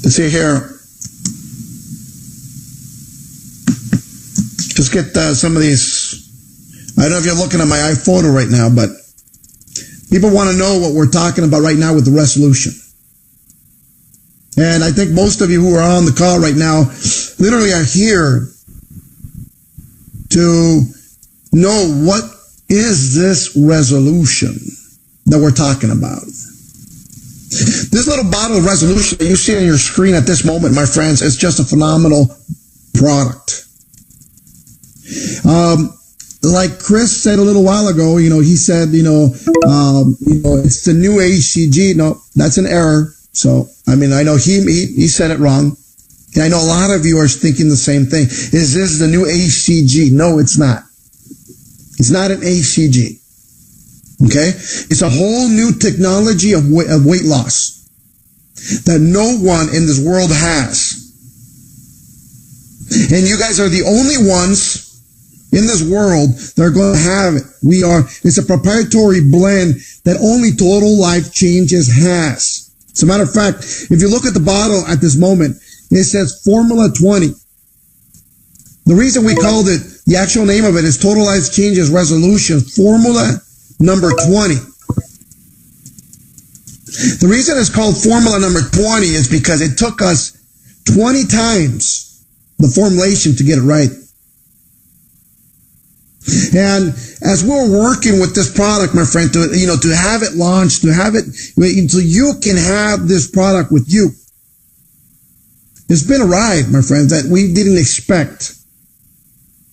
Let's see here. Just get some of these. I don't know if you're looking at my iPhoto right now, but people want to know what we're talking about right now with the resolution. And I think most of you who are on the call right now literally are here to know what is this resolution that we're talking about. This little bottle of resolution that you see on your screen at this moment, my friends, is just a phenomenal product. Like Chris said a little while ago, he said, it's the new HCG. No, that's an error. So, I know he said it wrong. And I know a lot of you are thinking the same thing. Is this the new HCG? No, it's not. It's not an HCG. Okay? It's a whole new technology of weight loss that no one in this world has. And you guys are the only ones in this world that are going to have it. It's a proprietary blend that only Total Life Changes has. As a matter of fact, if you look at the bottle at this moment, it says Formula 20. The reason we called it, the actual name of it is Total Life Changes Resolution Formula number 20. The reason it's called Formula number 20 is because it took us 20 times the formulation to get it right. And as we're working with this product, my friend, to have it launched, to have it, so you can have this product with you. It's been a ride, my friends, that we didn't expect.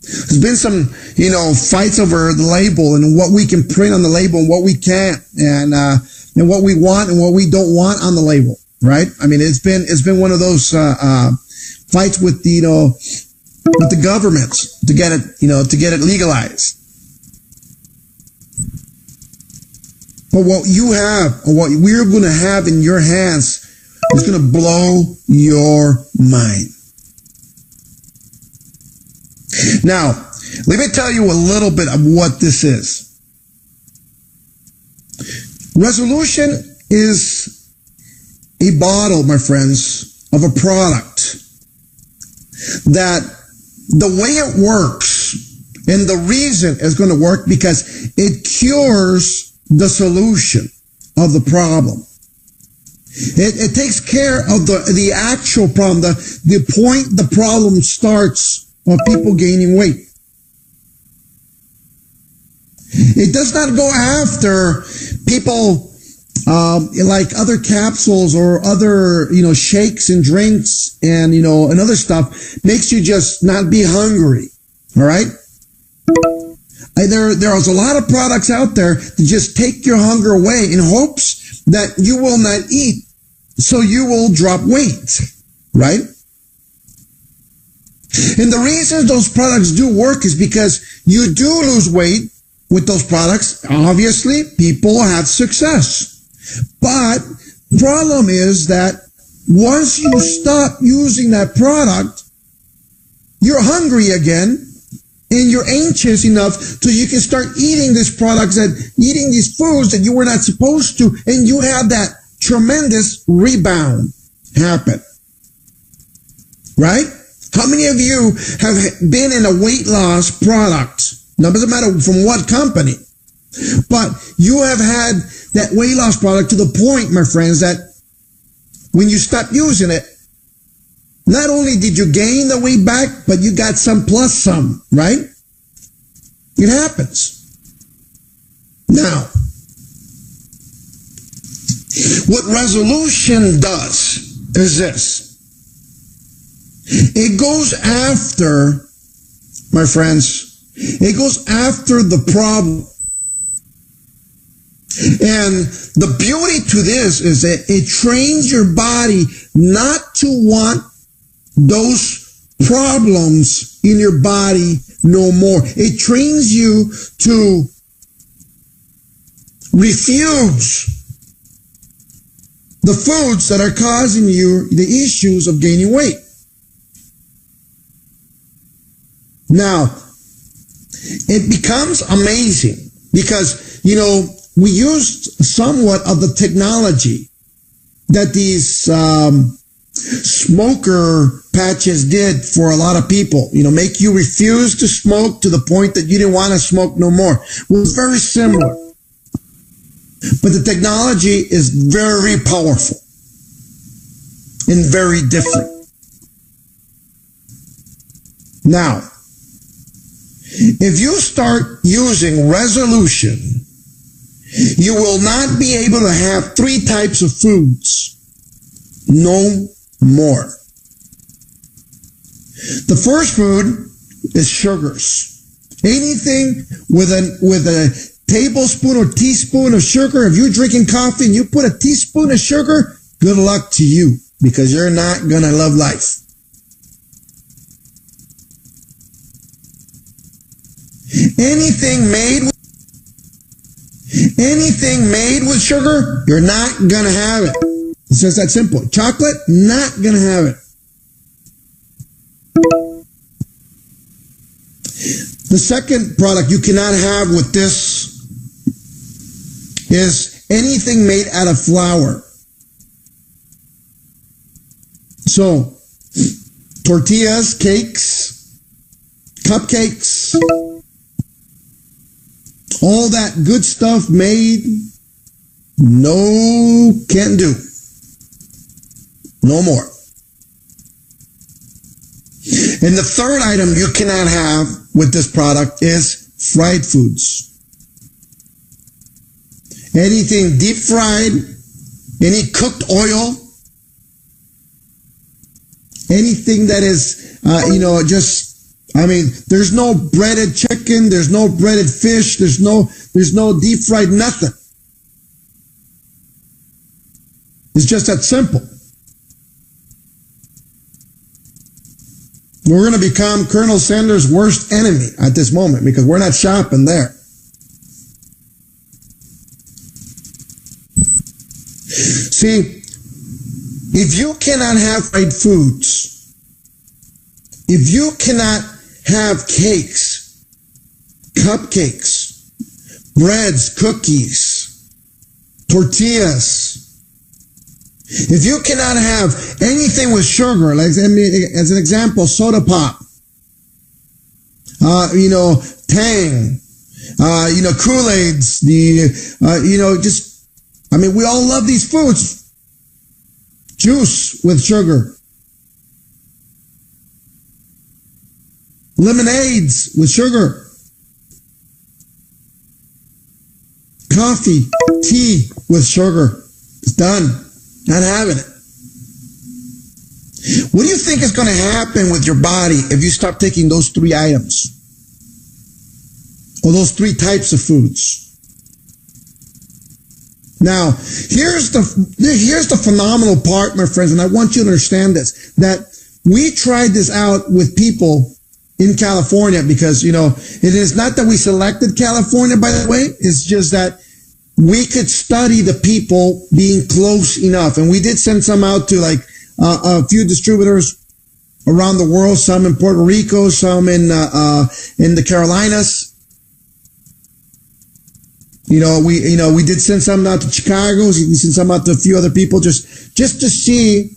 There's been some, fights over the label and what we can print on the label and what we can't, and what we want and what we don't want on the label, right? It's been one of those fights with with the governments to get it legalized. But what you have, or what we're going to have in your hands, is going to blow your mind. Now, let me tell you a little bit of what this is. Resolution is a bottle, my friends, of a product that the way it works, and the reason it's going to work, because it cures the solution of the problem. It takes care of the actual problem, the point the problem starts of people gaining weight. It does not go after people like other capsules or other, shakes and drinks and, and other stuff makes you just not be hungry. All right. There's a lot of products out there that just take your hunger away in hopes that you will not eat, so you will drop weight. Right. And the reason those products do work is because you do lose weight with those products. Obviously, people have success. But the problem is that once you stop using that product, you're hungry again, and you're anxious enough so you can start eating these products eating these foods that you were not supposed to, and you have that tremendous rebound happen. Right? How many of you have been in a weight loss product? Now, it doesn't matter from what company, but you have had that weight loss product to the point, my friends, that when you stop using it, not only did you gain the weight back, but you got some plus some, right? It happens. Now, what resolution does is this. It goes after, my friends, it goes after the problem. And the beauty to this is that it trains your body not to want those problems in your body no more. It trains you to refuse the foods that are causing you the issues of gaining weight. Now, it becomes amazing because, we used somewhat of the technology that these smoker patches did for a lot of people. Make you refuse to smoke to the point that you didn't want to smoke no more. Well, it's very similar. But the technology is very powerful and very different. Now, if you start using resolution, you will not be able to have 3 types of foods. No more. The first food is sugars. Anything with a tablespoon or teaspoon of sugar. If you're drinking coffee and you put a teaspoon of sugar, good luck to you, because you're not going to love life. Anything made with sugar, you're not going to have it. It's just that simple. Chocolate, not going to have it. The second product you cannot have with this is anything made out of flour. So, tortillas, cakes, cupcakes, all that good stuff made, no, can't do. No more. And the third item you cannot have with this product is fried foods. Anything deep fried, any cooked oil, anything that is, there's no breaded chicken, there's no breaded fish, there's no deep fried nothing. It's just that simple. We're going to become Colonel Sanders' worst enemy at this moment because we're not shopping there. See, if you cannot have fried foods, if you cannot have cakes, cupcakes, breads, cookies, tortillas, if you cannot have anything with sugar, like as an example, soda pop, Tang, Kool-Aids, we all love these foods. Juice with sugar. Lemonades with sugar. Coffee, tea with sugar. It's done. Not having it. What do you think is going to happen with your body if you stop taking those 3 items? Or those 3 types of foods? Now, here's the phenomenal part, my friends, and I want you to understand this, that we tried this out with people in California because, it is not that we selected California, by the way. It's just that we could study the people being close enough. And we did send some out to a few distributors around the world, some in Puerto Rico, some in the Carolinas. We did send some out to Chicago. We sent some out to a few other people just to see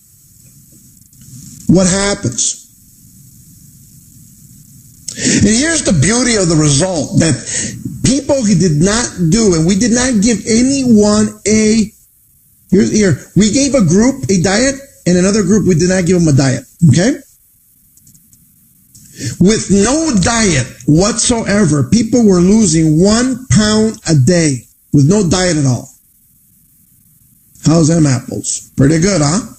what happens. And here's the beauty of the result, that people who did not do, and we did not give anyone we gave a group a diet, and another group we did not give them a diet, okay? With no diet whatsoever, people were losing 1 pound a day with no diet at all. How's them apples? Pretty good, huh?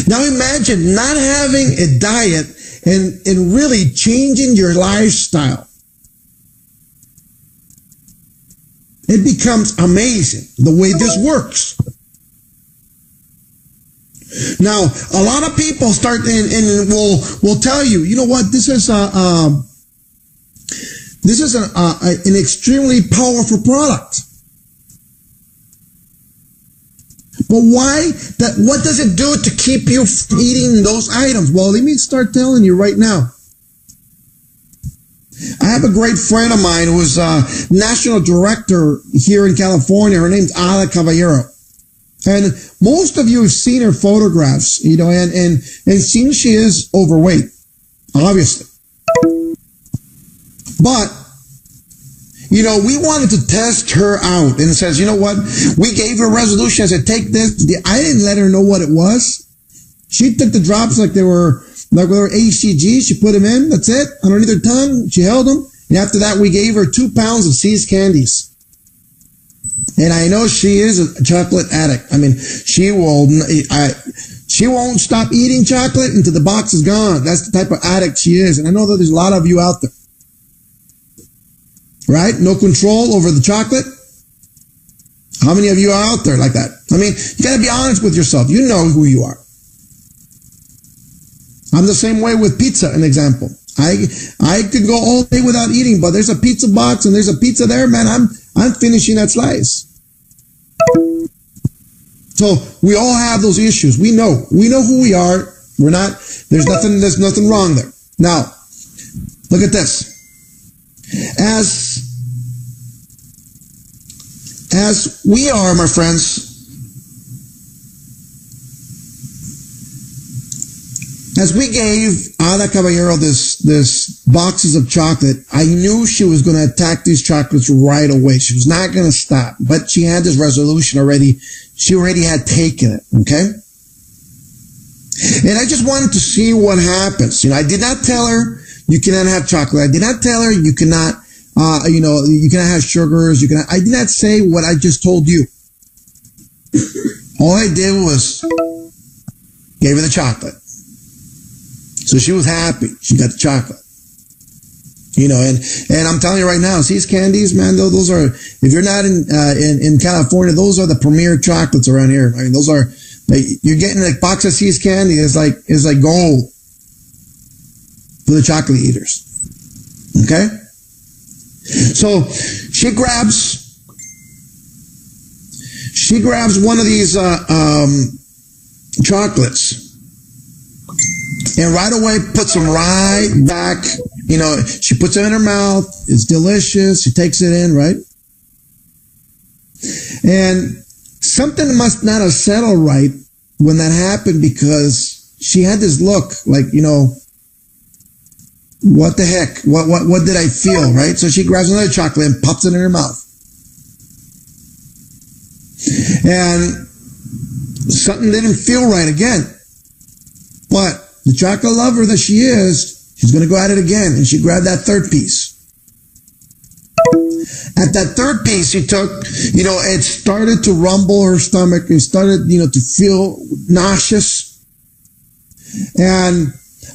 Now imagine not having a diet and really changing your lifestyle. It becomes amazing the way this works. Now, a lot of people start and will tell you, you know what, this is an extremely powerful product. But why? What does it do to keep you from eating those items? Well, let me start telling you right now. I have a great friend of mine who is a national director here in California. Her name's Ada Caballero. And most of you have seen her photographs, and seen she is overweight, obviously. But, we wanted to test her out, and it says, you know what? We gave her a resolution. I said, take this. I didn't let her know what it was. She took the drops like they were HCG. She put them in. That's it. Underneath her tongue. She held them. And after that, we gave her 2 pounds of See's candies. And I know she is a chocolate addict. I mean, she won't stop eating chocolate until the box is gone. That's the type of addict she is. And I know that there's a lot of you out there. Right? No control over the chocolate. How many of you are out there like that? I mean, you got to be honest with yourself. You know who you are. I'm the same way with pizza, an example. I could go all day without eating, but there's a pizza box and there's a pizza there, man. I'm finishing that slice. So we all have those issues. We know who we are. There's nothing wrong there. Now, look at this. As we are, my friends, as we gave Ada Caballero this boxes of chocolate, I knew she was going to attack these chocolates right away. She was not going to stop. But she had this resolution already. She already had taken it, okay? And I just wanted to see what happens. I did not tell her you cannot have chocolate. I did not tell her you cannot, you cannot have sugars. I did not say what I just told you. All I did was gave her the chocolate. So she was happy. She got the chocolate. And I'm telling you right now, See's candies, man, those are, if you're not in California, those are the premier chocolates around here. I mean, those are, you're getting a box of See's candy is like gold for the chocolate eaters. Okay? So she grabs one of these chocolates and right away puts them right back. She puts it in her mouth. It's delicious. She takes it in, right? And something must not have settled right when that happened, because she had this look like, what the heck? What did I feel, right? So she grabs another chocolate and pops it in her mouth. And something didn't feel right again. But the chocolate lover that she is, she's going to go at it again. And she grabbed that third piece. At that third piece, she took, it started to rumble her stomach. It started, to feel nauseous. And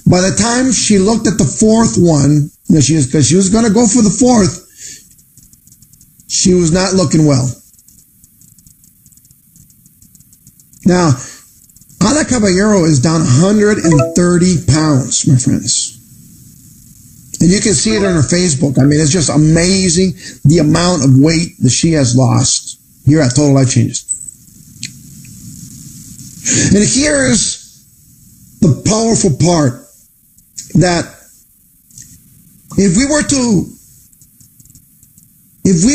by the time she looked at the fourth one, because she was going to go for the fourth, she was not looking well. Now, Ada Caballero is down 130 pounds, my friends. And you can see it on her Facebook. I mean, it's just amazing the amount of weight that she has lost here at Total Life Changes. And here's the powerful part, that if we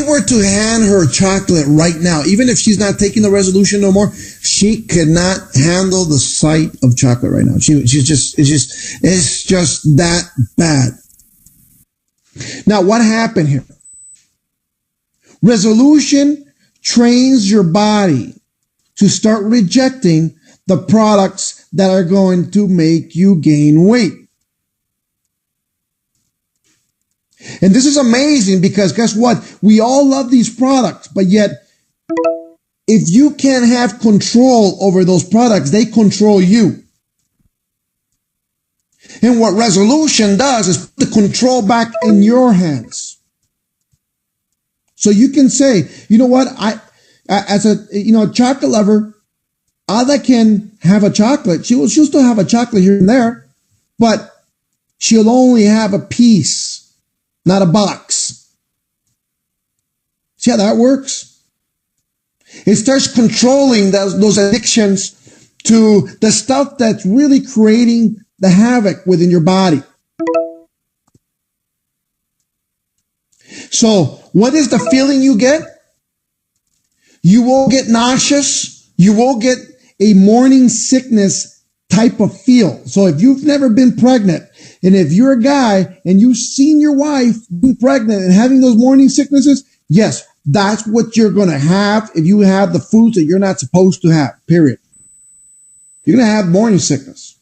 were to hand her chocolate right now, even if she's not taking the resolution no more, she could not handle the sight of chocolate right now. It's just that bad. Now, what happened here? Resolution trains your body to start rejecting the products that are going to make you gain weight. And this is amazing, because guess what? We all love these products, but yet if you can't have control over those products, they control you. And what resolution does is put the control back in your hands. So you can say, you know what? As a chocolate lover, Ada can have a chocolate. She'll still have a chocolate here and there, but she'll only have a piece, not a box. See how that works? It starts controlling those addictions to the stuff that's really creating the havoc within your body. So what is the feeling you get? You will get nauseous. you will get a morning sickness type of feel. So if you've never been pregnant, and if you're a guy and you've seen your wife being pregnant and having those morning sicknesses, yes, that's what you're going to have if you have the foods that you're not supposed to have, period. You're going to have morning sickness.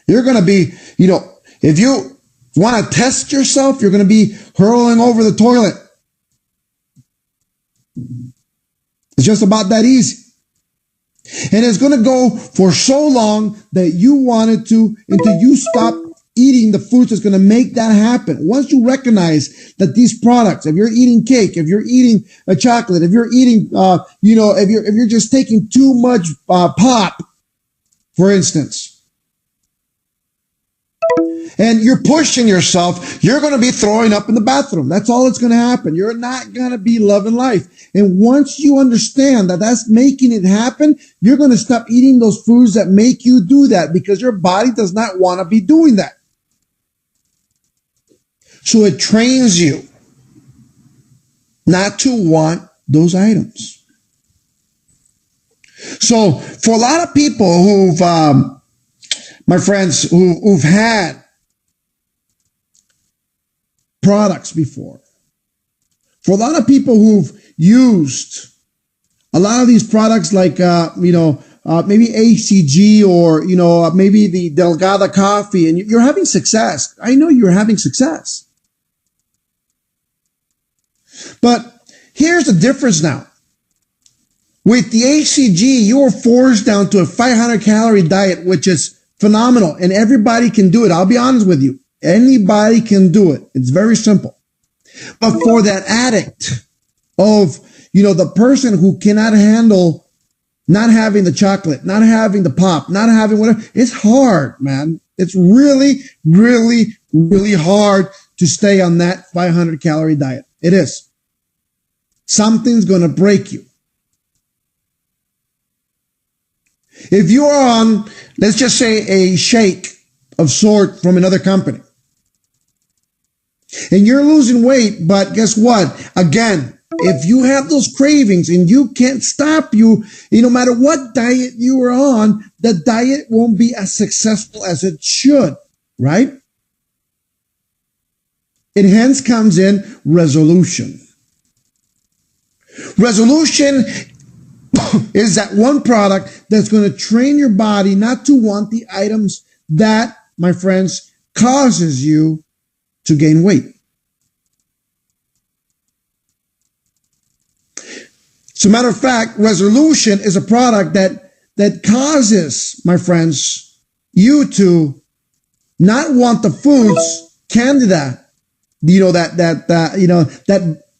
You're going to be, if you want to test yourself, you're going to be hurling over the toilet. It's just about that easy. And it's going to go for so long that you wanted to until you stop eating the foods that's going to make that happen. Once you recognize that these products, if you're eating cake, if you're eating a chocolate, if you're eating, if you're just taking too much pop, for instance, and you're pushing yourself, you're going to be throwing up in the bathroom. That's all that's going to happen. You're not going to be loving life. And once you understand that that's making it happen, you're going to stop eating those foods that make you do that because your body does not want to be doing that. So it trains you not to want those items. So for a lot of people who've, my friends, who've had products before, for a lot of people who've used a lot of these products like, maybe ACG or, maybe the Delgada coffee, and you're having success. I know you're having success. But here's the difference now. With the ACG, you are forced down to a 500 calorie diet, which is phenomenal, and everybody can do it. I'll be honest with you. Anybody can do it. It's very simple. But for that addict of, the person who cannot handle not having the chocolate, not having the pop, not having whatever, it's hard, man. It's really, really, really hard to stay on that 500 calorie diet. It is. Something's going to break you. If you are on, let's just say, a shake of sort from another company, and you're losing weight, but guess what? Again, if you have those cravings and you can't stop you, no matter what diet you are on, the diet won't be as successful as it should, right? It hence comes in resolution. Resolution is that one product that's going to train your body not to want the items that, my friends, causes you to gain weight. As a matter of fact, resolution is a product that causes, my friends, you to not want the foods, candida,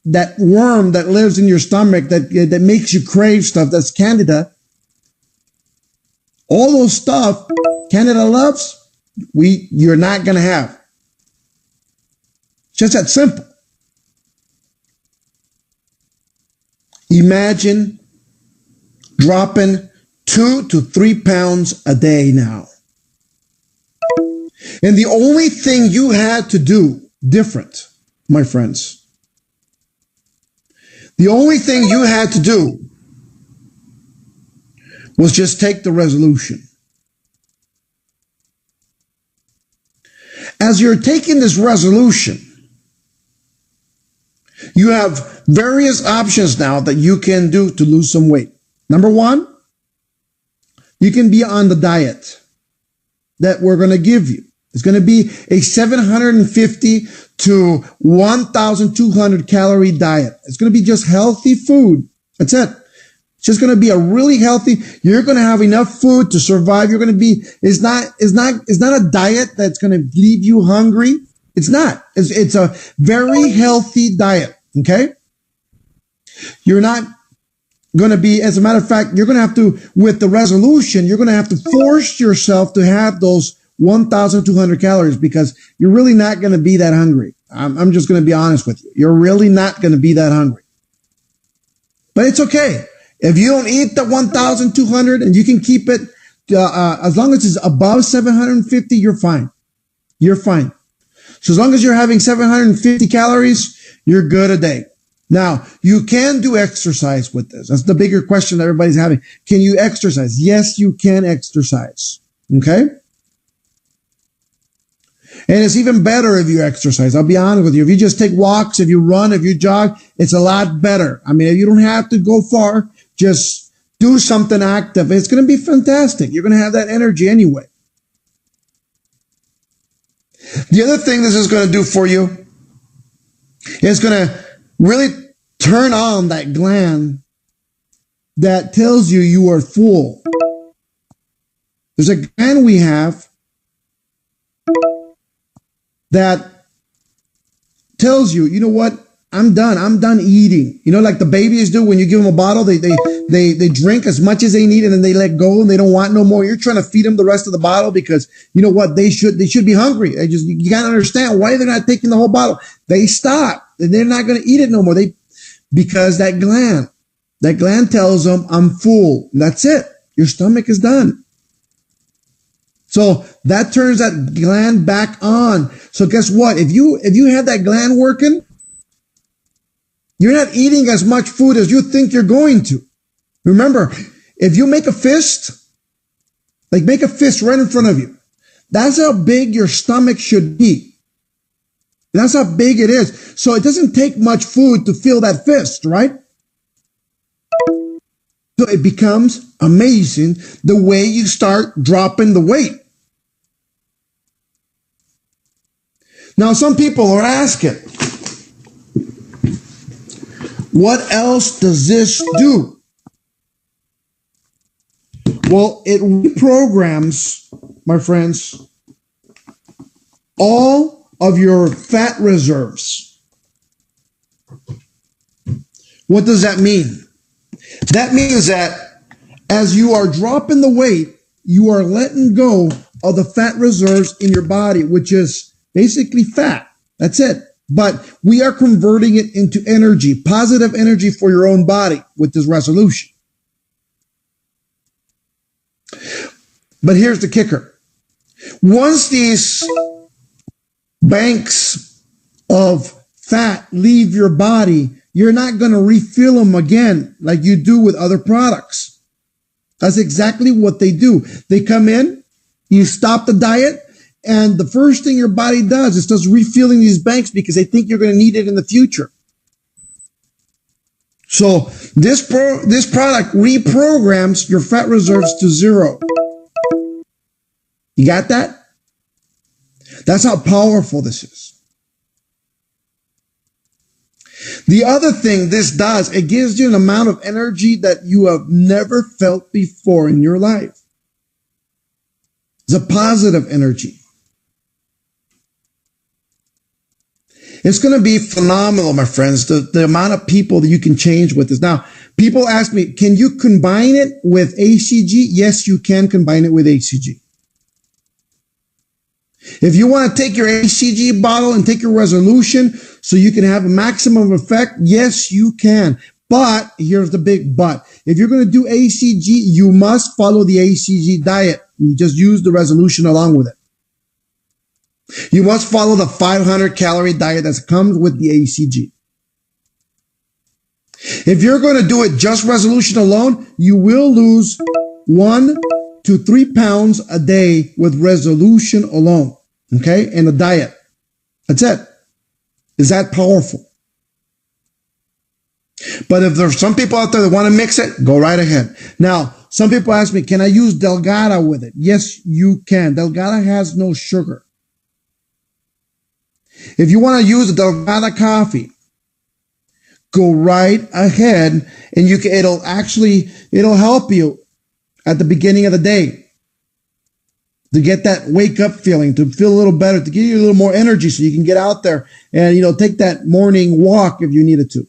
that worm that lives in your stomach that makes you crave stuff. That's candida. All those stuff candida loves, you're not going to have. Just that simple. Imagine dropping 2 to 3 pounds a day now. And the only thing you had to do different, my friends, the only thing you had to do was just take the resolution. As you're taking this resolution, you have various options now that you can do to lose some weight. Number one, you can be on the diet that we're going to give you. It's going to be a 750 to 1,200 calorie diet. It's going to be just healthy food. That's it. It's just going to be a really healthy. You're going to have enough food to survive. You're going to be. It's not a diet that's going to leave you hungry. It's not. It's a very healthy diet. Okay. You're not going to be. As a matter of fact, you're going to have to, with the resolution, you're going to have to force yourself to have those 1,200 calories because you're really not going to be that hungry. I'm just going to be honest with you. You're really not going to be that hungry. But it's okay. If you don't eat the 1,200 and you can keep it, as long as it's above 750, you're fine. You're fine. So as long as you're having 750 calories, you're good a day. Now, you can do exercise with this. That's the bigger question that everybody's having. Can you exercise? Yes, you can exercise. Okay? And it's even better if you exercise. I'll be honest with you. If you just take walks, if you run, if you jog, it's a lot better. I mean, you don't have to go far. Just do something active. It's going to be fantastic. You're going to have that energy anyway. The other thing this is going to do for you is going to really turn on that gland that tells you you are full. There's a gland we have that tells you, you know what? I'm done. I'm done eating. You know, like the babies do when you give them a bottle, they drink as much as they need and then they let go and they don't want no more. You're trying to feed them the rest of the bottle because you know what? They should be hungry. You gotta understand why they're not taking the whole bottle. They stop and they're not going to eat it no more. Because that gland tells them I'm full. That's it. Your stomach is done. So that turns that gland back on. So guess what? If you have that gland working, you're not eating as much food as you think you're going to. Remember, if you make a fist, like make a fist right in front of you, that's how big your stomach should be. That's how big it is. So it doesn't take much food to fill that fist, right? So it becomes amazing the way you start dropping the weight. Now, some people are asking, what else does this do? Well, it reprograms, my friends, all of your fat reserves. What does that mean? That means that as you are dropping the weight, you are letting go of the fat reserves in your body, which is basically fat. That's it. But we are converting it into energy, positive energy for your own body with this resolution. But here's the kicker. Once these banks of fat leave your body, you're not going to refill them again like you do with other products. That's exactly what they do. They come in, you stop the diet, and the first thing your body does is starts refilling these banks because they think you're going to need it in the future. So this product reprograms your fat reserves to zero. You got that? That's how powerful this is. The other thing this does, it gives you an amount of energy that you have never felt before in your life. It's a positive energy. It's going to be phenomenal, my friends, the amount of people that you can change with this. Now, people ask me, can you combine it with ACG? Yes, you can combine it with ACG. If you want to take your ACG bottle and take your resolution so you can have a maximum effect, yes, you can. But here's the big but. If you're going to do ACG, you must follow the ACG diet. You just use the resolution along with it. You must follow the 500 calorie diet that comes with the ACG. If you're going to do it just resolution alone, you will lose 1 to 3 pounds a day with resolution alone. Okay? And the diet. That's it. Is that powerful? But if there's some people out there that want to mix it, go right ahead. Now, some people ask me, can I use Delgada with it? Yes, you can. Delgada has no sugar. If you want to use a Delgada coffee, go right ahead and it'll help you at the beginning of the day to get that wake up feeling, to feel a little better, to give you a little more energy so you can get out there and, take that morning walk if you needed to.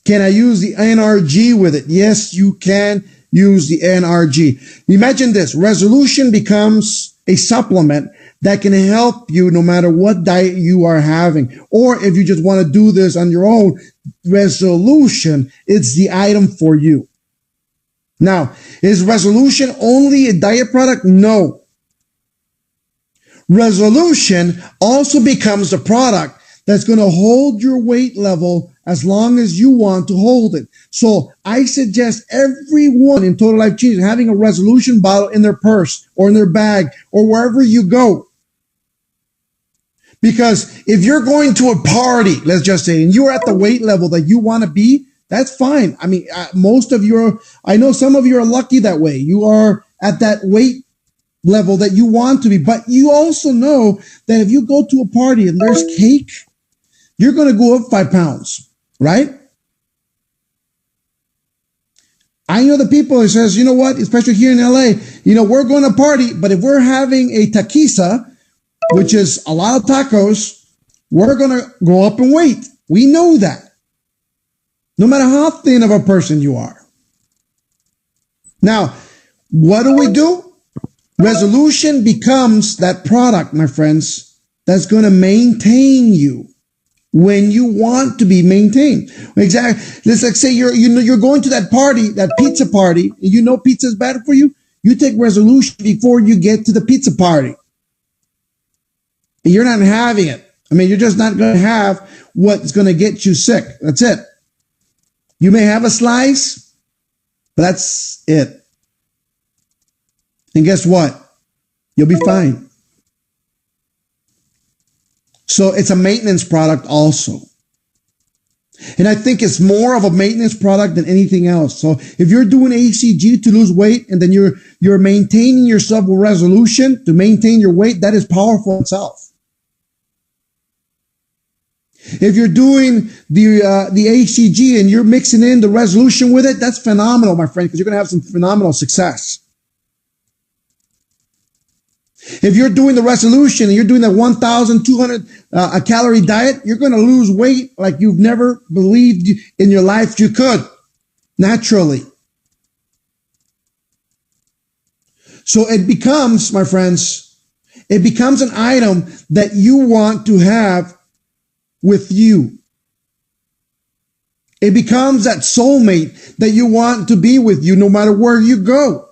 Can I use the NRG with it? Yes, you can use the NRG. Imagine this. Resolution becomes a supplement that can help you no matter what diet you are having. Or if you just want to do this on your own, resolution, it's the item for you. Now, is resolution only a diet product? No. Resolution also becomes the product that's going to hold your weight level as long as you want to hold it. So I suggest everyone in Total Life Change having a resolution bottle in their purse or in their bag or wherever you go. Because if you're going to a party, let's just say, and you're at the weight level that you want to be, that's fine. I mean, most of you I know some of you are lucky that way. You are at that weight level that you want to be. But you also know that if you go to a party and there's cake, you're going to go up 5 pounds, right? I know the people who says, you know what, especially here in LA, we're going to party, but if we're having a taquiza, which is a lot of tacos, we're going to go up in weight. We know that. No matter how thin of a person you are. Now, what do? Resolution becomes that product, my friends, that's going to maintain you when you want to be maintained. Exactly. Let's like say you're going to that party, that pizza party, and you know pizza is bad for you. You take resolution before you get to the pizza party. You're not having it. I mean, you're just not going to have what's going to get you sick. That's it. You may have a slice, but that's it. And guess what? You'll be fine. So it's a maintenance product also. And I think it's more of a maintenance product than anything else. So if you're doing ACG to lose weight and then you're maintaining yourself with resolution to maintain your weight, that is powerful itself. If you're doing the ACG and you're mixing in the resolution with it, that's phenomenal, my friend, because you're going to have some phenomenal success. If you're doing the resolution and you're doing the 1,200 calorie diet, you're going to lose weight like you've never believed in your life you could, naturally. So it becomes, my friends, it becomes an item that you want to have with you. It becomes that soulmate that you want to be with you no matter where you go.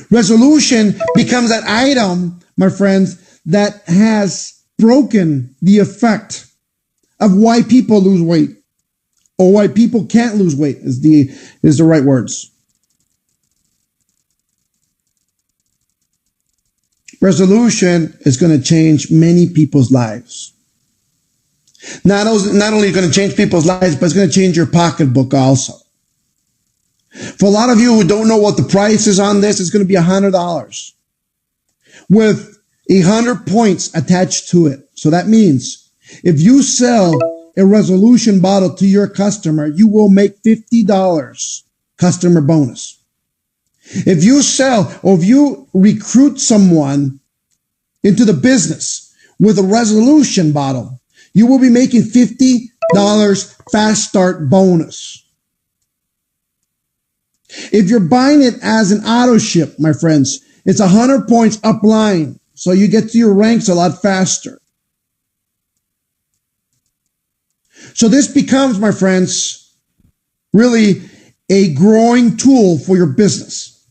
Resolution becomes that item, my friends, that has broken the effect of why people lose weight or why people can't lose weight is the right words. Resolution is going to change many people's lives. Not only going to change people's lives, but it's going to change your pocketbook also. For a lot of you who don't know what the price is on this, it's going to be $100 with 100 points attached to it. So that means if you sell a resolution bottle to your customer, you will make $50 customer bonus. If you sell or if you recruit someone into the business with a resolution bottle, you will be making $50 fast start bonus. If you're buying it as an auto ship, my friends, it's 100 points upline. So you get to your ranks a lot faster. So this becomes, my friends, really a growing tool for your business.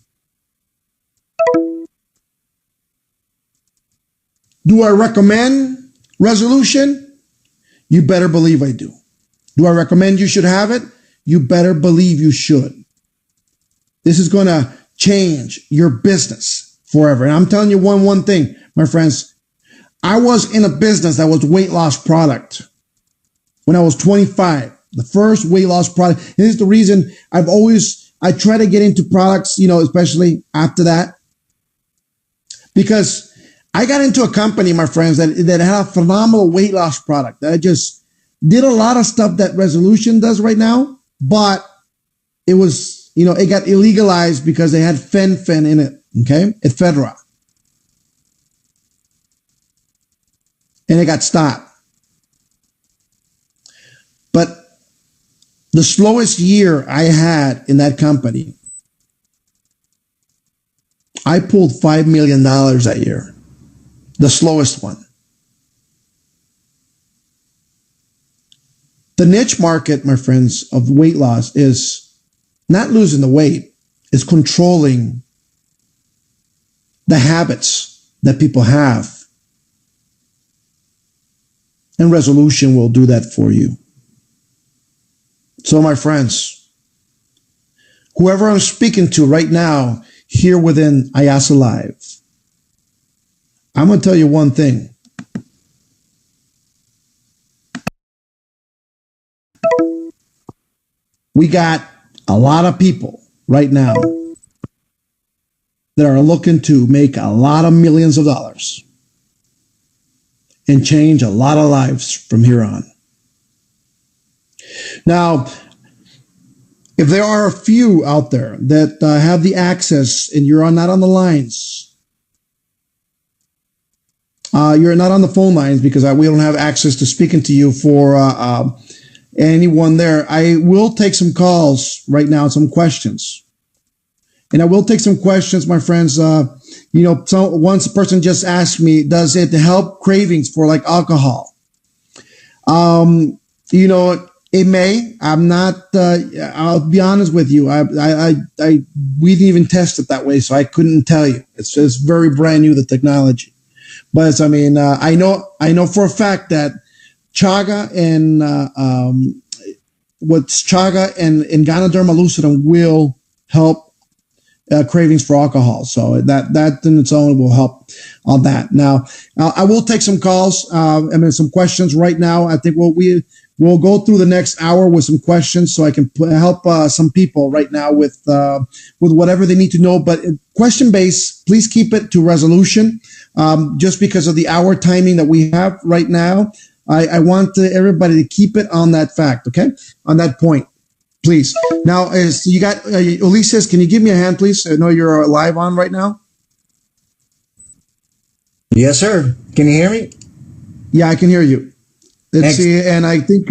Do I recommend resolution? You better believe I do. Do I recommend you should have it? You better believe you should. This is going to change your business forever. And I'm telling you one thing, my friends. I was in a business that was weight loss product when I was 25. The first weight loss product. And this is the reason I try to get into products, especially after that. Because I got into a company, my friends, that had a phenomenal weight loss product. That I just did a lot of stuff that Resolution does right now. But it was, it got illegalized because they had fen in it, okay, at Fedra. And it got stopped. But the slowest year I had in that company, I pulled $5 million that year. The slowest one. The niche market, my friends, of weight loss is not losing the weight, is controlling the habits that people have. and resolution will do that for you. So, my friends, whoever I'm speaking to right now here within Iaso Live, I'm going to tell you one thing. We got a lot of people right now that are looking to make a lot of millions of dollars and change a lot of lives from here on. Now, if there are a few out there that have the access and you're not on the lines, you're not on the phone lines because we don't have access to speaking to you for anyone there, I will take some calls right now, some questions. And I will take some questions, my friends. So once a person just asked me, does it help cravings for like alcohol? It may. I'm not. I'll be honest with you. We didn't even test it that way, so I couldn't tell you. It's just very brand new, the technology. But I know for a fact that chaga and chaga and Ganoderma lucidum will help cravings for alcohol. So that in its own will help on that. Now, I will take some calls, some questions right now. I think we'll go through the next hour with some questions so I can help some people right now with whatever they need to know. But question based, please keep it to resolution. Just because of the hour timing that we have right now, I want everybody to keep it on that fact, okay? On that point. Please. Now, as you got, Elise says, can you give me a hand, please? I know you're live on right now. Yes, sir. Can you hear me? Yeah, I can hear you. Let's see. And I think,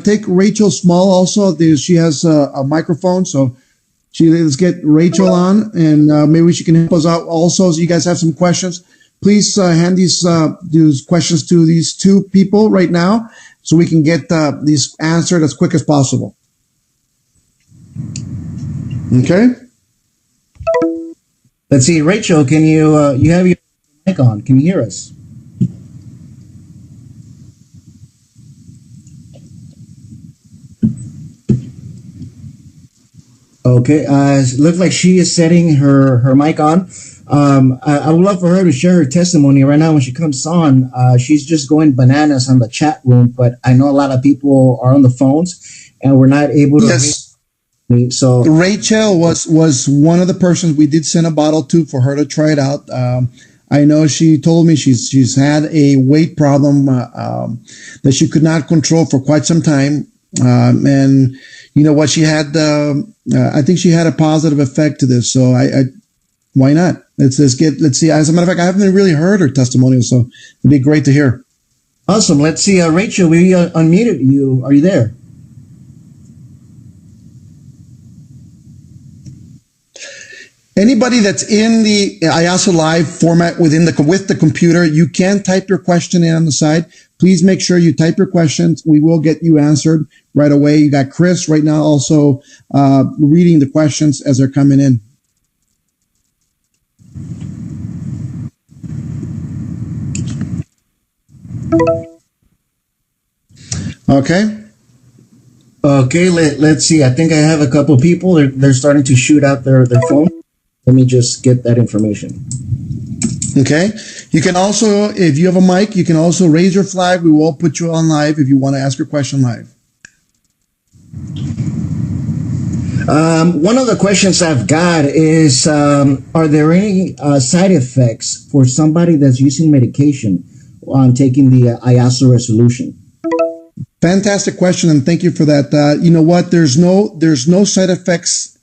take Rachel Small also. She has a microphone. So let's get Rachel on and maybe she can help us out also. So you guys have some questions. Please hand these questions to these two people right now so we can get these answered as quick as possible. Okay. Let's see, Rachel, can you you have your mic on? Can you hear us? Okay. It looks like she is setting her mic on. I would love for her to share her testimony right now when she comes on. She's just going bananas on the chat room, but I know a lot of people are on the phones and we're not able to. Yes. So Rachel was one of the persons we did send a bottle to for her to try it out. I know she told me she's had a weight problem that she could not control for quite some time, and you know what, she had. I think she had a positive effect to this. So I why not? Let's see. As a matter of fact, I haven't really heard her testimonial, so it'd be great to hear. Awesome. Let's see, Rachel. We unmuted you. Are you there? Anybody that's in the Iaso Live format with the computer, you can type your question in on the side. Please make sure you type your questions. We will get you answered right away. You got Chris right now also reading the questions as they're coming in. Okay. Okay. Let's see. I think I have a couple people. They're starting to shoot out their phone. Let me just get that information. Okay. You can also, if you have a mic, you can also raise your flag. We will put you on live if you want to ask your question live. One of the questions I've got is, are there any side effects for somebody that's using medication on taking the Iaso resolution? Fantastic question, and thank you for that. You know what? There's no side effects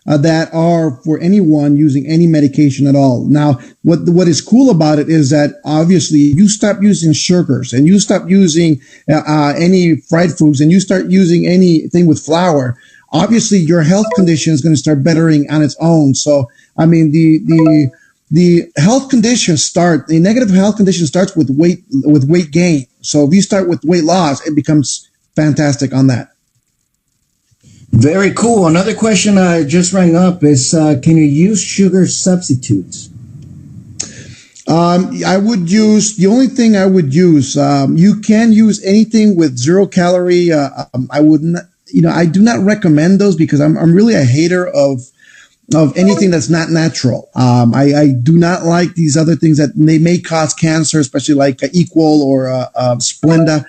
that are for anyone using any medication at all. Now, what is cool about it is that obviously you stop using sugars and you stop using any fried foods and you start using anything with flour. Obviously, your health condition is going to start bettering on its own. So, I mean, the health conditions the negative health condition starts with weight gain. So if you start with weight loss, it becomes fantastic on that. Very cool. Another question I just rang up is, can you use sugar substitutes? I would use the only thing I would use. You can use anything with 0 calorie. I wouldn't. I do not recommend those because I'm really a hater of anything that's not natural. I do not like these other things that they may cause cancer, especially like Equal or Splenda.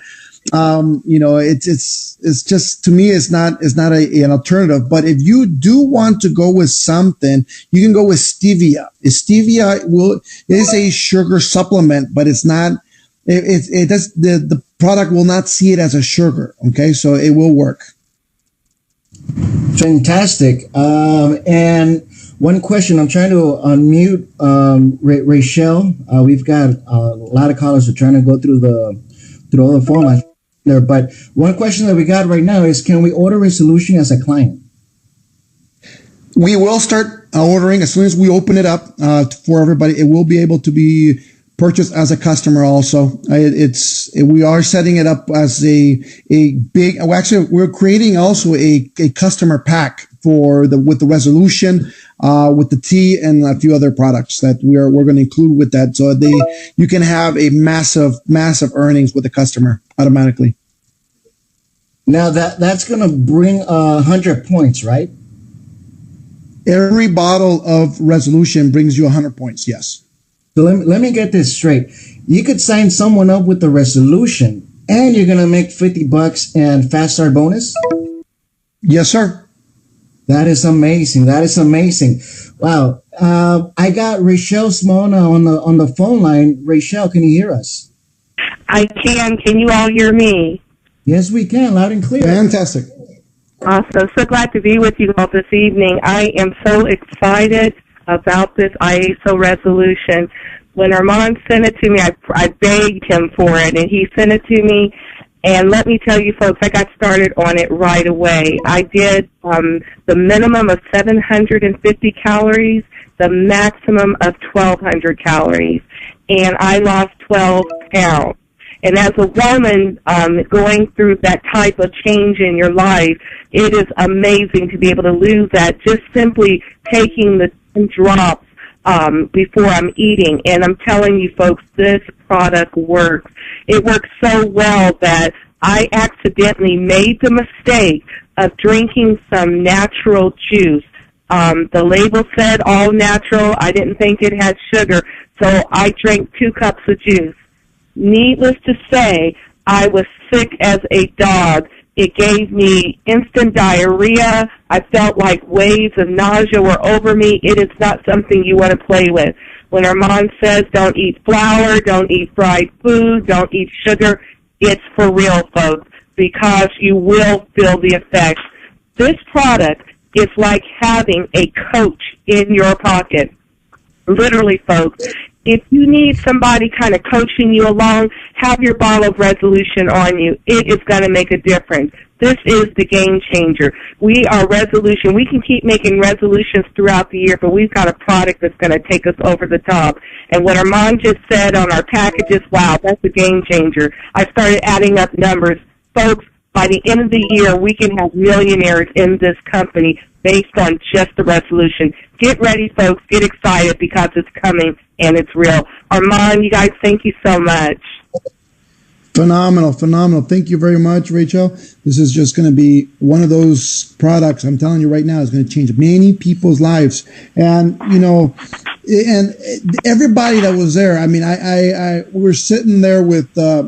It's just, to me, it's not an alternative. But if you do want to go with something, you can go with stevia. Stevia is a sugar supplement, but it's not. It does the product will not see it as a sugar. Okay, so it will work. Fantastic. And one question, I'm trying to unmute Rachel. We've got a lot of callers who are trying to go through all the formats there. But one question that we got right now is, can we order Resolution as a client? We will start ordering as soon as we open it up for everybody. It will be able to be purchased as a customer also. We are setting it up as a big, well, actually, we're creating also a customer pack with the Resolution, with the tea and a few other products that we're going to include with that. So you can have a massive earnings with the customer automatically. Now that's going to bring 100 points, right? Every bottle of Resolution brings you 100 points. Yes. So let me get this straight. You could sign someone up with the Resolution and you're going to make $50 and fast start bonus? Yes, sir. That is amazing. Wow. I got Rachel Smona on the phone line. Rachel, can you hear us? I can. Can you all hear me? Yes, we can. Loud and clear. Fantastic. Awesome. So glad to be with you all this evening. I am so excited about this Iaso Resolution. When Armand sent it to me, I begged him for it, and he sent it to me. And let me tell you, folks, I got started on it right away. I did the minimum of 750 calories, the maximum of 1,200 calories, and I lost 12 pounds. And as a woman going through that type of change in your life, it is amazing to be able to lose that just simply taking the 10 drops before I'm eating. And I'm telling you, folks, this product works. It works so well that I accidentally made the mistake of drinking some natural juice. The label said all natural. I didn't think it had sugar, so I drank 2 cups of juice. Needless to say, I was sick as a dog. It gave me instant diarrhea. I felt like waves of nausea were over me. It is not something you want to play with. When Armand says don't eat flour, don't eat fried food, don't eat sugar, it's for real, folks, because you will feel the effects. This product is like having a coach in your pocket. Literally, folks. If you need somebody kind of coaching you along, have your bottle of Resolution on you. It is going to make a difference. This is the game changer. We are Resolution. We can keep making resolutions throughout the year, but we've got a product that's going to take us over the top. And what Armand just said on our packages, wow, that's a game changer. I started adding up numbers. Folks, by the end of the year, we can have millionaires in this company based on just the Resolution. Get ready, folks. Get excited because it's coming and it's real. Armand, you guys, thank you so much. Phenomenal. Thank you very much, Rachel. This is just going to be one of those products, I'm telling you right now, is going to change many people's lives. And, and everybody that was there, I mean, we were sitting there with at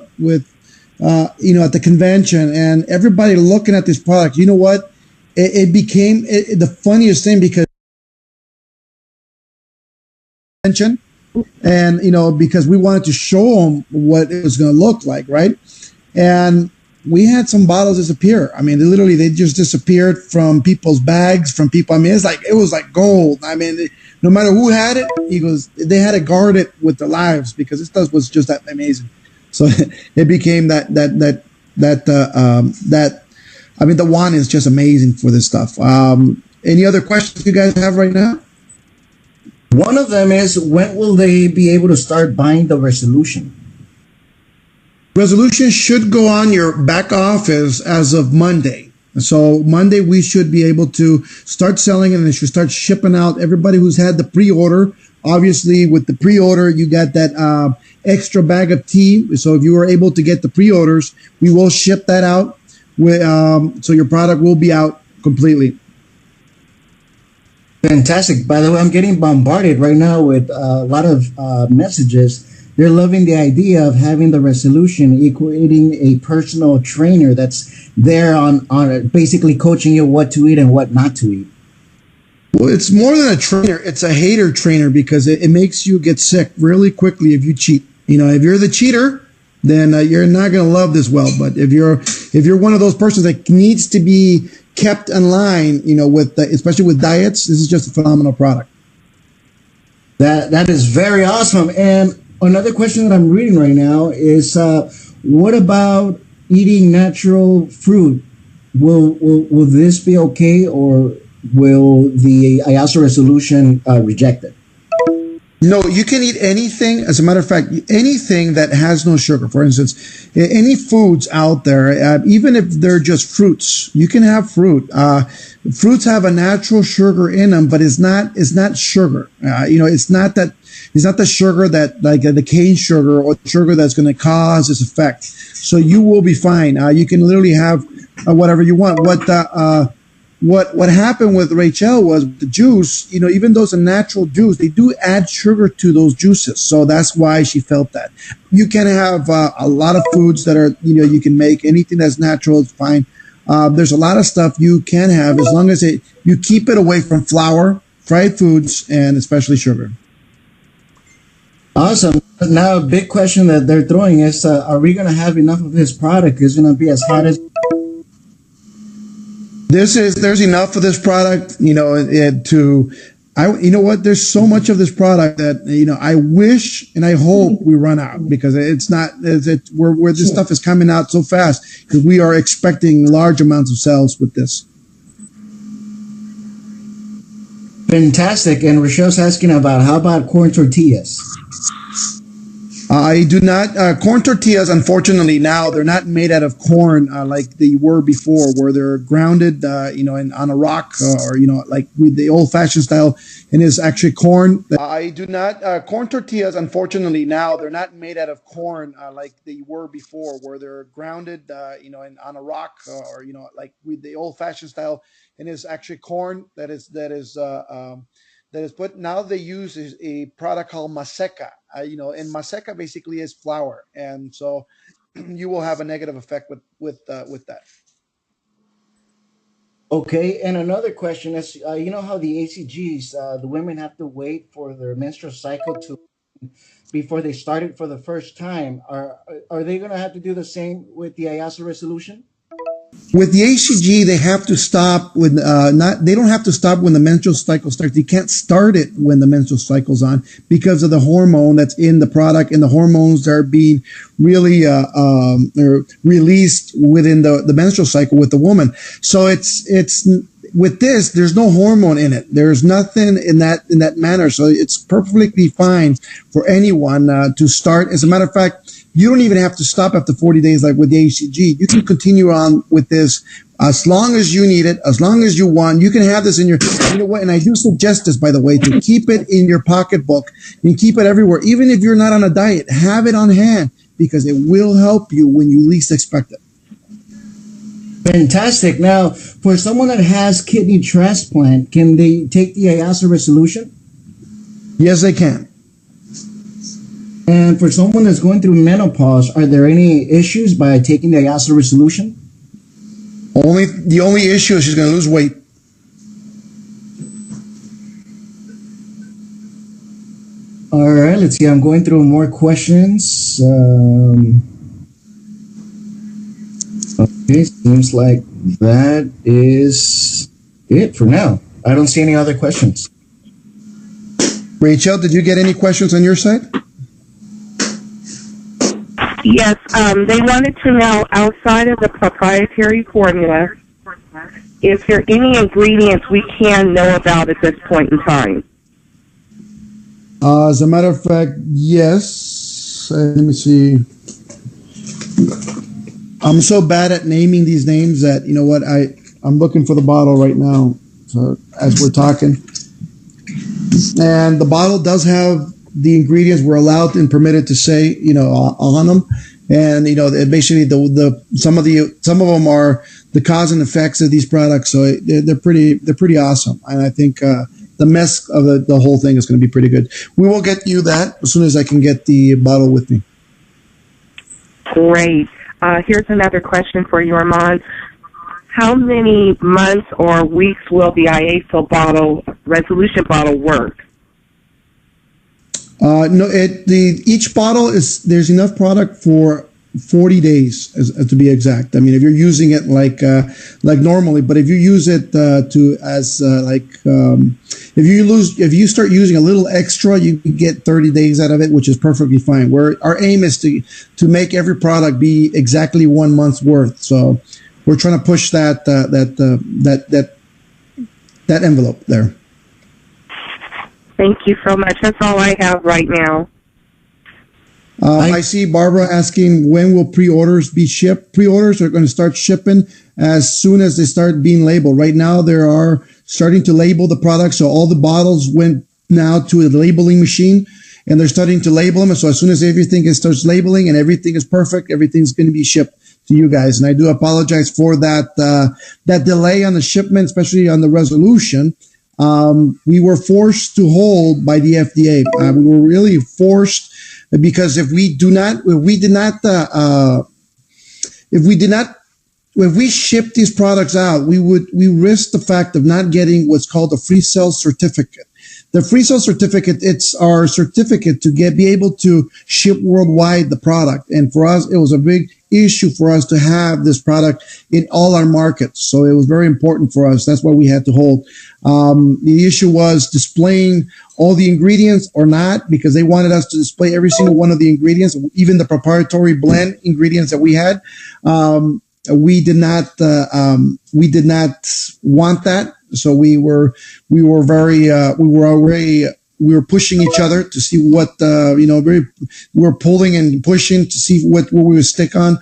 the convention, and everybody looking at this product. You know what? It became the funniest thing because and because we wanted to show them what it was going to look like, right? And we had some bottles disappear. I mean, they just disappeared from people's bags, from people. I mean, it was like gold. I mean, no matter who had it, they had to guard it with their lives because this stuff was just that amazing. So it became that. I mean, the one is just amazing for this stuff. Any other questions you guys have right now? One of them is, when will they be able to start buying the Resolution? Resolution should go on your back office as of Monday. So Monday we should be able to start selling it, and it should start shipping out. Everybody who's had the pre-order obviously with the pre-order, you got that extra bag of tea. So if you are able to get the pre-orders, we will ship that out. So your product will be out completely. Fantastic. By the way, I'm getting bombarded right now with a lot of messages. They're loving the idea of having the resolution equating a personal trainer that's there on basically coaching you what to eat and what not to eat. Well, it's more than a trainer. It's a hater trainer because it makes you get sick really quickly if you cheat. If you're the cheater, then you're not going to love this well. But if you're one of those persons that needs to be kept in line, especially with diets, this is just a phenomenal product. That is very awesome. And another question that I'm reading right now is, what about eating natural fruit? Will this be okay, or will the Iaso resolution reject it? No, you can eat anything. As a matter of fact, anything that has no sugar. For instance, any foods out there, even if they're just fruits, you can have fruit. Fruits have a natural sugar in them, but it's not sugar. It's not the sugar that like the cane sugar or the sugar that's going to cause this effect. So you will be fine. You can literally have whatever you want. What happened with Rachel was the juice, even though it's a natural juice, they do add sugar to those juices. So that's why she felt that. You can have a lot of foods that are, you can make anything that's natural. It's fine. There's a lot of stuff you can have as long as you keep it away from flour, fried foods, and especially sugar. Awesome. Now, a big question that they're throwing is, are we going to have enough of this product? Is it going to be as hot as... There's enough of this product, there's so much of this product that, I wish and I hope we run out, because it's not, where this stuff is coming out so fast, because we are expecting large amounts of sales with this. Fantastic. And Rochelle's asking how about corn tortillas? I do not. Corn tortillas, unfortunately, now they're not made out of corn like they were before, where they're grounded, on a rock, or like with the old-fashioned style, and it's actually corn. I do not. Corn tortillas, unfortunately, now they're not made out of corn like they were before, where they're grounded, on a rock, or like with the old-fashioned style, and it's actually corn that is. But now they use a product called maseca, and maseca basically is flour, and so you will have a negative effect with that. Okay, and another question is, how the ACGs, the women have to wait for their menstrual cycle before they start it for the first time. Are they going to have to do the same with the Iaso resolution? With the ACG, they have to stop when they don't have to stop when the menstrual cycle starts. They can't start it when the menstrual cycle's on because of the hormone that's in the product, and the hormones that are being really released within the menstrual cycle with the woman. So it's with this, there's no hormone in it. There's nothing in that manner. So it's perfectly fine for anyone to start. As a matter of fact, you don't even have to stop after 40 days like with the ACG. You can continue on with this as long as you need it, as long as you want. You can have this in and I do suggest this, by the way, to keep it in your pocketbook and keep it everywhere. Even if you're not on a diet, have it on hand, because it will help you when you least expect it. Fantastic. Now, for someone that has kidney transplant, can they take the Iaso resolution? Yes, they can. And for someone that's going through menopause, are there any issues by taking the Iaso resolution? The only issue is she's going to lose weight. All right, let's see. I'm going through more questions. Okay, seems like that is it for now. I don't see any other questions. Rachel, did you get any questions on your side? Yes, they wanted to know, outside of the proprietary formula, is there any ingredients we can know about at this point in time? As a matter of fact, yes. Let me see. I'm so bad at naming these names that, you know what, I'm looking for the bottle right now, so as we're talking. and the bottle does have the ingredients we're allowed and permitted to say, on them. And basically some of them are the cause and effects of these products. So they're pretty awesome. And I think the mess of the whole thing is going to be pretty good. We will get you that as soon as I can get the bottle with me. Great. Here's another question for you, Armand. How many months or weeks will the Iaso resolution bottle work? No, each bottle there's enough product for 40 days to be exact. I mean, if you're using it like normally, but if you use it if you start using a little extra, you can get 30 days out of it, which is perfectly fine. Our aim is to make every product be exactly 1 month's worth. So we're trying to push that envelope there. Thank you so much. That's all I have right now. I see Barbara asking, when will pre-orders be shipped? Pre-orders are going to start shipping as soon as they start being labeled. Right now, they are starting to label the product. So all the bottles went now to a labeling machine, and they're starting to label them. So as soon as everything starts labeling and everything is perfect, everything's going to be shipped to you guys. And I do apologize for that delay on the shipment, especially on the resolution. We were forced to hold by the FDA. We were really forced because if we ship these products out, we risk the fact of not getting what's called a free sale certificate. The free sale certificate, it's our certificate to be able to ship worldwide the product. And for us, it was a big issue for us to have this product in all our markets. So it was very important for us. That's why we had to hold. The issue was displaying all the ingredients or not, because they wanted us to display every single one of the ingredients, even the proprietary blend ingredients that we had. We did not want that. So we were pushing each other to see what, we were pulling and pushing to see what we would stick on.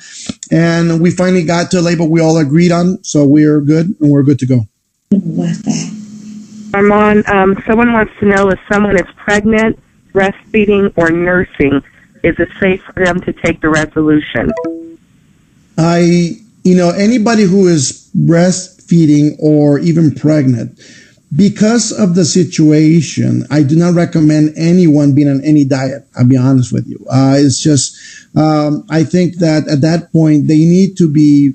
And we finally got to a label we all agreed on. So we're good and we're good to go. Armand, someone wants to know if someone is pregnant, breastfeeding, or nursing, is it safe for them to take the resolution? Anybody who is breastfeeding or even pregnant, because of the situation, I do not recommend anyone being on any diet. I'll be honest with you. It's just, I think that at that point they need to be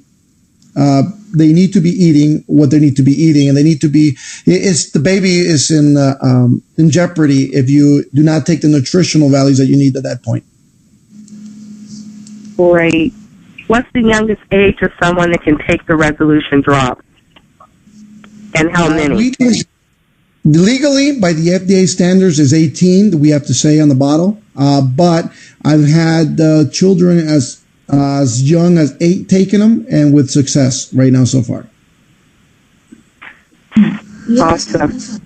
eating what they need to be eating, and the baby is in jeopardy if you do not take the nutritional values that you need at that point. Great. What's the youngest age of someone that can take the resolution drop? And how many? Legally, by the FDA standards, is 18. We have to say on the bottle. But I've had children as young as 8 taking them, and with success right now so far. Awesome.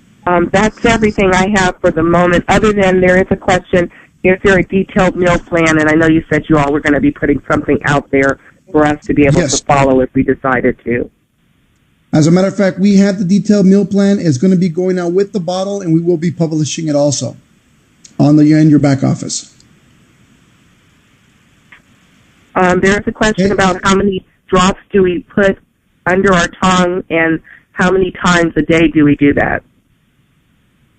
That's everything I have for the moment. Other than there is a question: is there a detailed meal plan? And I know you said you all were going to be putting something out there for us to be able to follow if we decided to. As a matter of fact, we have the detailed meal plan. It's going to be going out with the bottle, and we will be publishing it also on your back office. There's a question about how many drops do we put under our tongue, and how many times a day do we do that?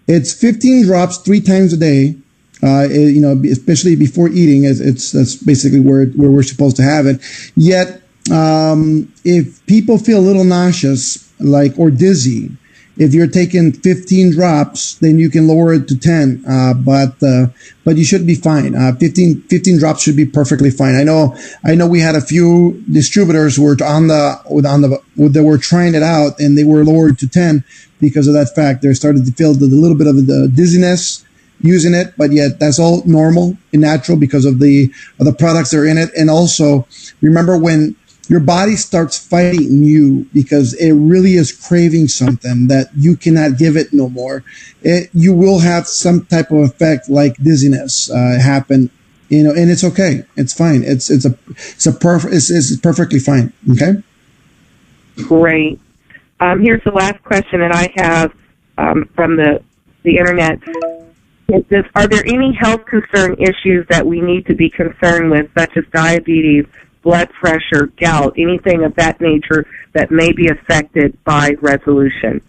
It's 15 drops 3 times a day. Especially before eating, that's basically where we're supposed to have it. Yet, if people feel a little nauseous, or dizzy, if you're taking 15 drops, then you can lower it to 10. But you should be fine. 15 drops should be perfectly fine. I know we had a few distributors who were they were trying it out, and they were lowered to 10 because of that fact. They started to feel a little bit of the dizziness using it, but yet that's all normal and natural because of the products that are in it. And also, remember when your body starts fighting you because it really is craving something that you cannot give it no more, you will have some type of effect like dizziness happen, and it's okay. It's fine. It's perfectly fine. Okay. Great. Here's the last question that I have from the the internet. Are there any health concern issues that we need to be concerned with, such as diabetes, blood pressure, gout, anything of that nature that may be affected by resolution?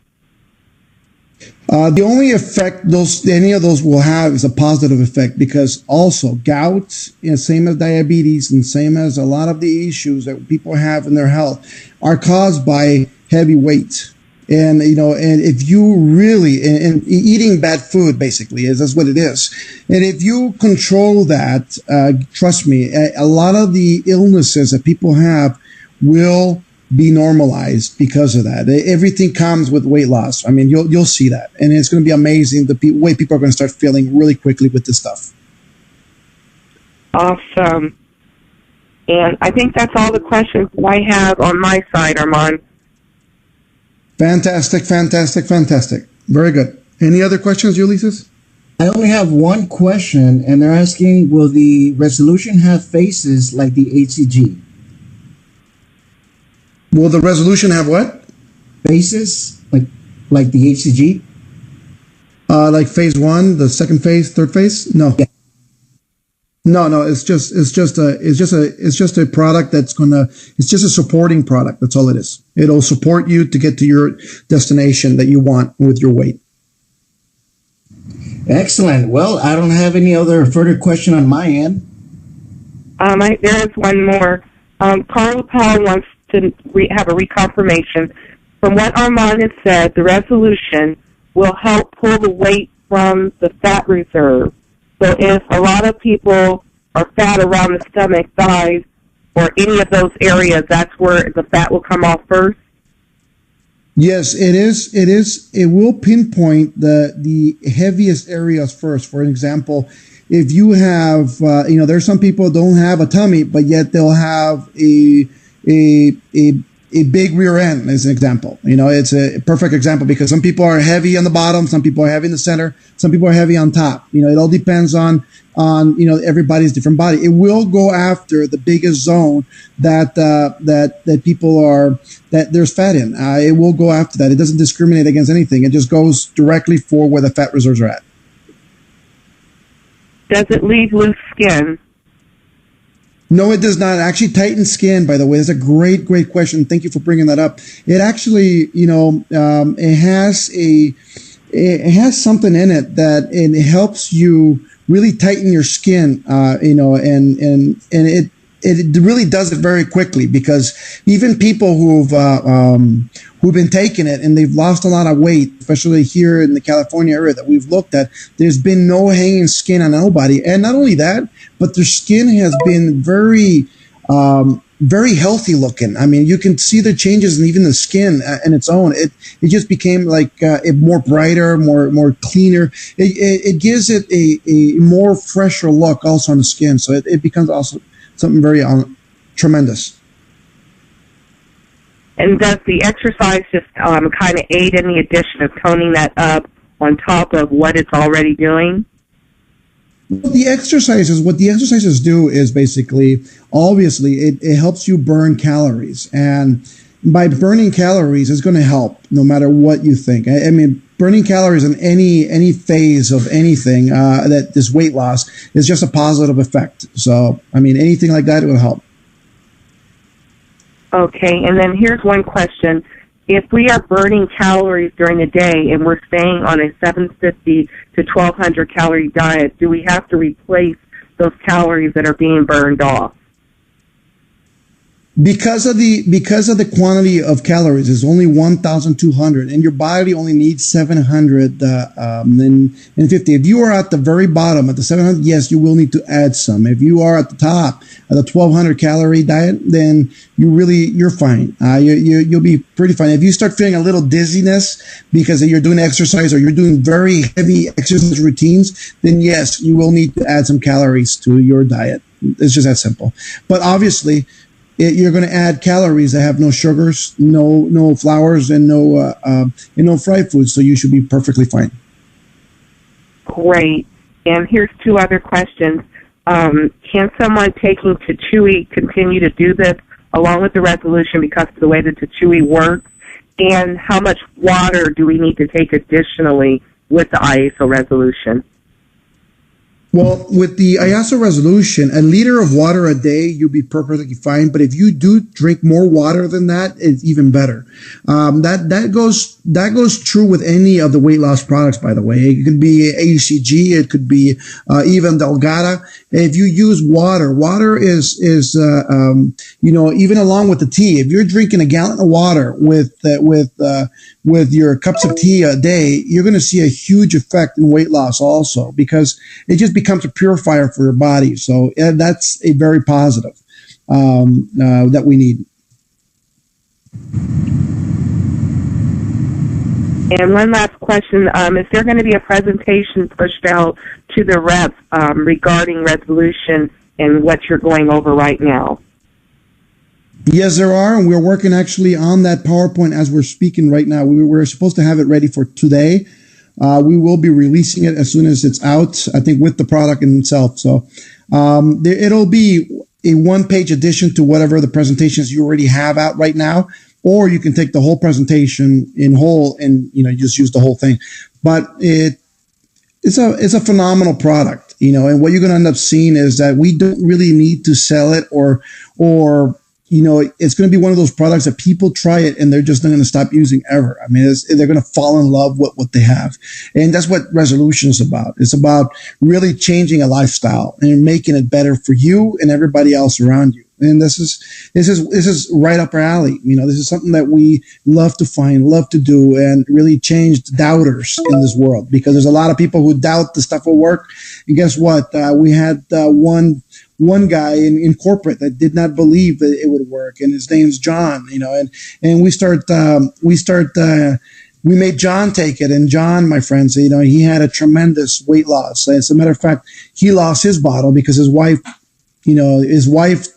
The only effect any of those will have is a positive effect, because also gout, same as diabetes and same as a lot of the issues that people have in their health, are caused by heavy weight. And if you really and eating bad food basically that's what it is. And if you control that, trust me, a lot of the illnesses that people have will be normalized because of that. Everything comes with weight loss. I mean, you'll see that, and it's going to be amazing the way people are going to start feeling really quickly with this stuff. Awesome. And I think that's all the questions that I have on my side, Armand. Fantastic. Very good. Any other questions, Ulysses? I only have one question, and they're asking, will the resolution have faces like the HCG? Will the resolution have what? Faces like the HCG? Like phase 1, the second phase, third phase? No. Yeah. No, it's just a product it's just a supporting product. That's all it is. It'll support you to get to your destination that you want with your weight. Excellent. Well, I don't have any other further question on my end. There is one more. Carla Paul wants to have a reconfirmation. From what Armand has said, the resolution will help pull the weight from the fat reserve. So if a lot of people are fat around the stomach, thighs, or any of those areas, that's where the fat will come off first? Yes, it is. It will pinpoint the heaviest areas first. For example, if you have, there's some people who don't have a tummy, but yet they'll have a big rear end, as an example. It's a perfect example, because some people are heavy on the bottom, some people are heavy in the center, some people are heavy on top. It all depends on everybody's different body. It will go after the biggest zone that people are, that there's fat in. It will go after that. It doesn't discriminate against anything. It just goes directly for where the fat reserves are at. Does it leave loose skin? No, it does not. It actually tightens skin, by the way. That's a great question. Thank you for bringing that up. It actually, it has something in it that it helps you really tighten your skin, and it really does it very quickly, because even people who've been taking it and they've lost a lot of weight, especially here in the California area that we've looked at, there's been no hanging skin on nobody. And not only that, but their skin has been very, very healthy looking. I mean, you can see the changes in even the skin in its own. It just became like more brighter, more cleaner. It gives it a more fresher look also on the skin. So it becomes also something very tremendous. And does the exercise just kind of aid in the addition of toning that up on top of what it's already doing? What the exercises do is basically, obviously, it helps you burn calories. And by burning calories, it's going to help no matter what you think. I mean, burning calories in any phase of anything that this weight loss is just a positive effect. So, I mean, anything like that, it will help. Okay, and then here's one question. If we are burning calories during the day and we're staying on a 750 to 1200 calorie diet, do we have to replace those calories that are being burned off? Because of the quantity of calories is only 1,200, and your body only needs 750. If you are at the very bottom, at the 700, yes, you will need to add some. If you are at the top of the 1,200 calorie diet, then you're fine. You'll be pretty fine. If you start feeling a little dizziness because you're doing exercise or you're doing very heavy exercise routines, then yes, you will need to add some calories to your diet. It's just that simple. But obviously, you're going to add calories that have no sugars, no flours, and no fried foods. So you should be perfectly fine. Great. And here's two other questions. Can someone taking Chewy continue to do this along with the resolution because of the way that Chewy works? And how much water do we need to take additionally with the IASO resolution? Well, with the Iaso resolution, a liter of water a day, you'll be perfectly fine. But if you do drink more water than that, it's even better. That goes true with any of the weight loss products, by the way. It could be ACG, it could be even Delgada. If you use water is even along with the tea. If you're drinking a gallon of water with your cups of tea a day, you're going to see a huge effect in weight loss also, because it just becomes a purifier for your body. So that's a very positive that we need. And one last question. Is there going to be a presentation pushed out to the reps regarding resolution and what you're going over right now? Yes, there are, and we're working actually on that PowerPoint as we're speaking right now. We're supposed to have it ready for today. We will be releasing it as soon as it's out, I think, with the product in itself. So it'll be a one-page addition to whatever the presentations you already have out right now, or you can take the whole presentation in whole and just use the whole thing. But it's a phenomenal product, and what you're going to end up seeing is that we don't really need to sell it or it's going to be one of those products that people try it and they're just not going to stop using ever. I mean, they're going to fall in love with what they have. And that's what resolution is about. It's about really changing a lifestyle and making it better for you and everybody else around you. And this is right up our alley. This is something that we love to find, love to do, and really change doubters in this world, because there's a lot of people who doubt the stuff will work. And guess what? We had one guy in corporate that did not believe that it would work, and his name's John, and we made John take it, and John, my friends, he had a tremendous weight loss. As a matter of fact, he lost his bottle because his wife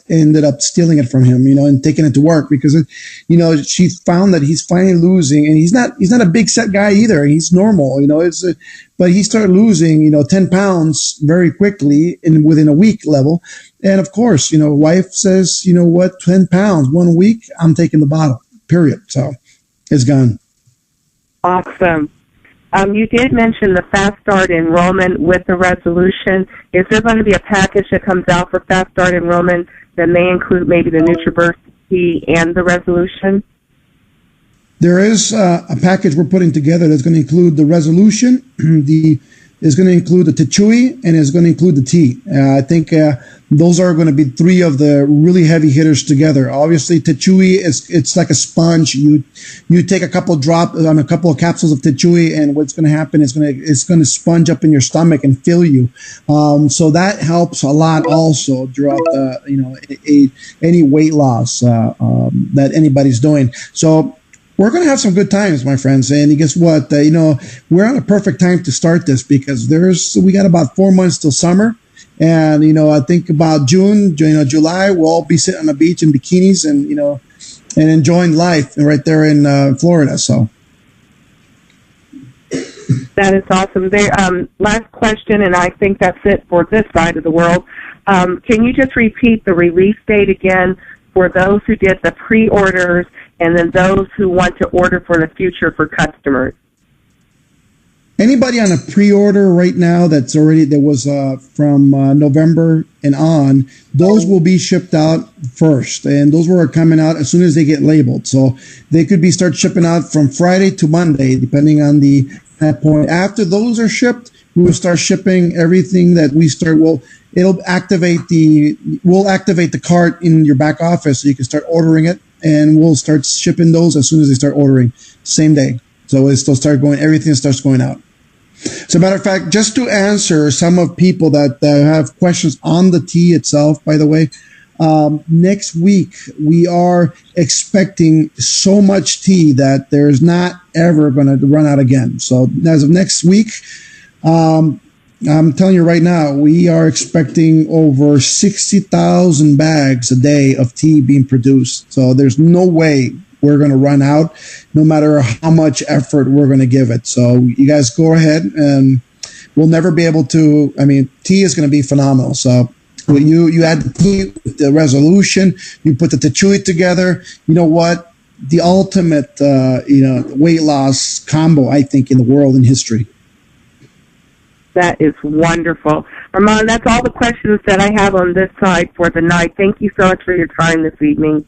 ended up stealing it from him, and taking it to work, because, she found that he's finally losing, and he's not a big set guy either. He's normal, but he started losing, 10 pounds very quickly within a week level. And of course, wife says, 10 pounds, 1 week, I'm taking the bottle, period. So it's gone. Awesome. You did mention the Fast Start enrollment with the resolution. Is there going to be a package that comes out for Fast Start enrollment that may include maybe the NutriBurst tea and the resolution? There is a package we're putting together that's going to include the resolution, is going to include the Tichui, and is going to include the tea. I think those are going to be three of the really heavy hitters together. Obviously, Tichui it's like a sponge. You take a couple of capsules of Tichui, and what's going to happen is it's going to sponge up in your stomach and fill you. So that helps a lot also throughout any weight loss that anybody's doing. So we're going to have some good times, my friends. And guess what? We're on a perfect time to start this, because we got about 4 months till summer. And, I think about June, July, we'll all be sitting on the beach in bikinis and enjoying life right there in Florida. So. That is awesome. Last question, and I think that's it for this side of the world. Can you just repeat the release date again for those who did the pre-orders, and then those who want to order for the future for customers? Anybody on a pre-order right now that was from November and on, those will be shipped out first, and those were coming out as soon as they get labeled. So they could start shipping out from Friday to Monday, depending on that point. After those are shipped, we will start shipping everything that we start. We'll activate the cart in your back office, so you can start ordering it, and we'll start shipping those as soon as they start ordering, same day. So everything starts going out. As a matter of fact, just to answer some of people that have questions on the tea itself, by the way, next week we are expecting so much tea that there's not ever going to run out again. So as of next week, I'm telling you right now, we are expecting over 60,000 bags a day of tea being produced. So there's no way we're going to run out, no matter how much effort we're going to give it. So you guys go ahead, and we'll never be able to. I mean, tea is going to be phenomenal. So when you add the tea with the resolution, you put the Tichui together. You know what? The ultimate weight loss combo, I think, in the world in history. That is wonderful. Armand, that's all the questions that I have on this side for the night. Thank you so much for your time this evening.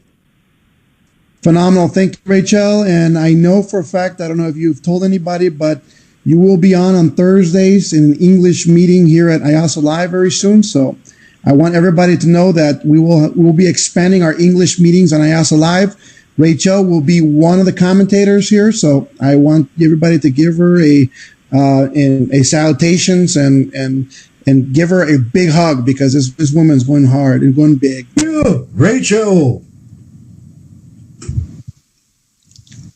Phenomenal. Thank you, Rachel. And I know for a fact, I don't know if you've told anybody, but you will be on Thursdays in an English meeting here at Iaso Live very soon. So I want everybody to know that we will be expanding our English meetings on Iaso Live. Rachel will be one of the commentators here. So I want everybody to give her a salutations and give her a big hug, because this woman's going hard and going big. Yeah, Rachel.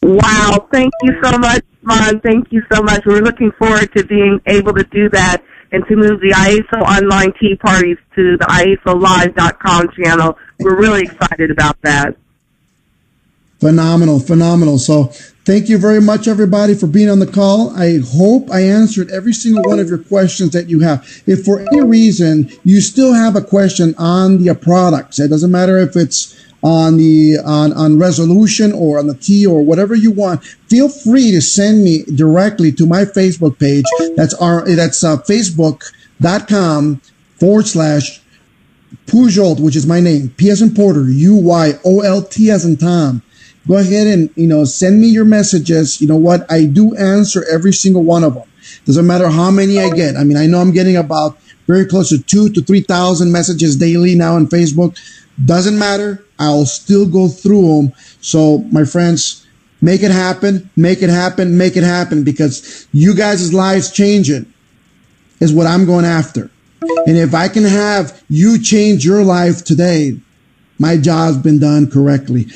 Wow, thank you so much, Armand. Thank you so much. We're looking forward to being able to do that and to move the Iaso online tea parties to the IasoLive.com channel. We're really excited about that. Phenomenal. So thank you very much, everybody, for being on the call. I hope I answered every single one of your questions that you have. If for any reason you still have a question on the products, it doesn't matter if it's on resolution or on the tea or whatever you want, feel free to send me directly to my Facebook page. That's facebook.com/Puyolt, which is my name, P as in Porter, UYOLT as in Tom. Go ahead and, send me your messages. You know what? I do answer every single one of them. Doesn't matter how many I get. I mean, I know I'm getting about very close to 2,000 to 3,000 messages daily now on Facebook. Doesn't matter. I'll still go through them. So, my friends, make it happen, because you guys' lives changing is what I'm going after. And if I can have you change your life today, my job's been done correctly.